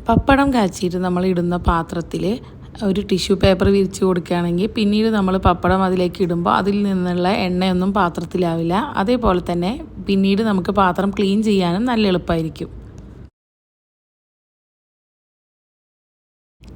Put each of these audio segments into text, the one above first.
പപ്പടം കാച്ചിയിട്ട് നമ്മൾ ഇടുന്ന പാത്രത്തിൽ ഒരു ടിഷ്യൂ പേപ്പർ വിരിച്ച് കൊടുക്കുകയാണെങ്കിൽ പിന്നീട് നമ്മൾ പപ്പടം അതിലേക്ക് ഇടുമ്പോൾ അതിൽ നിന്നുള്ള എണ്ണയൊന്നും പാത്രത്തിലാവില്ല. അതേപോലെ തന്നെ പിന്നീട് നമുക്ക് പാത്രം ക്ലീൻ ചെയ്യാനും നല്ല എളുപ്പമായിരിക്കും.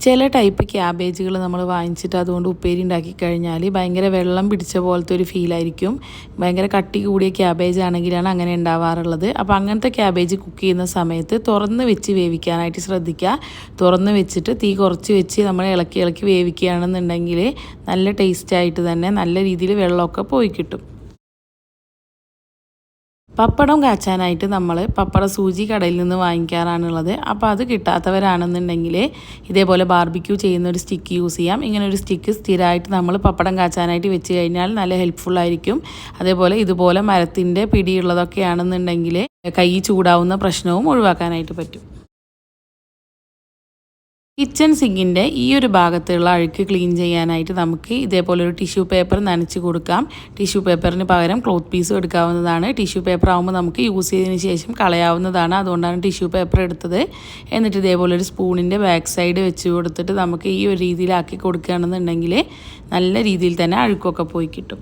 ചില ടൈപ്പ് ക്യാബേജുകൾ നമ്മൾ വാങ്ങിച്ചിട്ട് അതുകൊണ്ട് ഉപ്പേരി ഉണ്ടാക്കി കഴിഞ്ഞാൽ ഭയങ്കര വെള്ളം പിടിച്ച പോലത്തെ ഒരു ഫീലായിരിക്കും. ഭയങ്കര കട്ടി കൂടിയ ക്യാബേജ് ആണെങ്കിലാണ് അങ്ങനെ ഉണ്ടാവാറുള്ളത്. അപ്പോൾ അങ്ങനത്തെ ക്യാബേജ് കുക്ക് ചെയ്യുന്ന സമയത്ത് തുറന്ന് വെച്ച് വേവിക്കാനായിട്ട് ശ്രദ്ധിക്കുക. തുറന്ന് വെച്ചിട്ട് തീ കുറച്ച് വെച്ച് നമ്മൾ ഇളക്കി ഇളക്കി വേവിക്കുകയാണെന്നുണ്ടെങ്കിൽ നല്ല ടേസ്റ്റായിട്ട് തന്നെ നല്ല രീതിയിൽ വെള്ളമൊക്കെ പോയി കിട്ടും. പപ്പടം കാച്ചാനായിട്ട് നമ്മൾ പപ്പട സൂചി കടയിൽ നിന്ന് വാങ്ങിക്കാറാണുള്ളത്. അപ്പോൾ അത് കിട്ടാത്തവരാണെന്നുണ്ടെങ്കിൽ ഇതേപോലെ ബാർബിക്യൂ ചെയ്യുന്ന ഒരു സ്റ്റിക്ക് യൂസ് ചെയ്യാം. ഇങ്ങനെ ഒരു സ്റ്റിക്ക് സ്ഥിരമായിട്ട് നമ്മൾ പപ്പടം കാച്ചാനായിട്ട് വെച്ച് കഴിഞ്ഞാൽ നല്ല ഹെൽപ്ഫുള്ളായിരിക്കും. അതേപോലെ ഇതുപോലെ മരത്തിൻ്റെ പിടിയുള്ളതൊക്കെ ആണെന്നുണ്ടെങ്കിൽ കൈ ചൂടാവുന്ന പ്രശ്നവും ഒഴിവാക്കാനായിട്ട് പറ്റും. കിച്ചൺ സിങ്കിൻ്റെ ഈ ഒരു ഭാഗത്തുള്ള അഴുക്ക് ക്ലീൻ ചെയ്യാനായിട്ട് നമുക്ക് ഇതേപോലെ ഒരു ടിഷ്യൂ പേപ്പർ നനച്ച് കൊടുക്കാം. ടിഷ്യൂ പേപ്പറിന് പകരം ക്ലോത്ത് പീസും എടുക്കാവുന്നതാണ്. ടിഷ്യൂ പേപ്പർ ആകുമ്പോൾ നമുക്ക് യൂസ് ചെയ്തതിന് ശേഷം കളയാവുന്നതാണ്. അതുകൊണ്ടാണ് ടിഷ്യൂ പേപ്പർ എടുത്തത്. എന്നിട്ട് ഇതേപോലെ ഒരു സ്പൂണിൻ്റെ ബാക്ക് സൈഡ് വെച്ച് കൊടുത്തിട്ട് നമുക്ക് ഈ ഒരു രീതിയിലാക്കി കൊടുക്കുകയാണെന്നുണ്ടെങ്കിൽ നല്ല രീതിയിൽ തന്നെ അഴുക്കൊക്കെ പോയി കിട്ടും.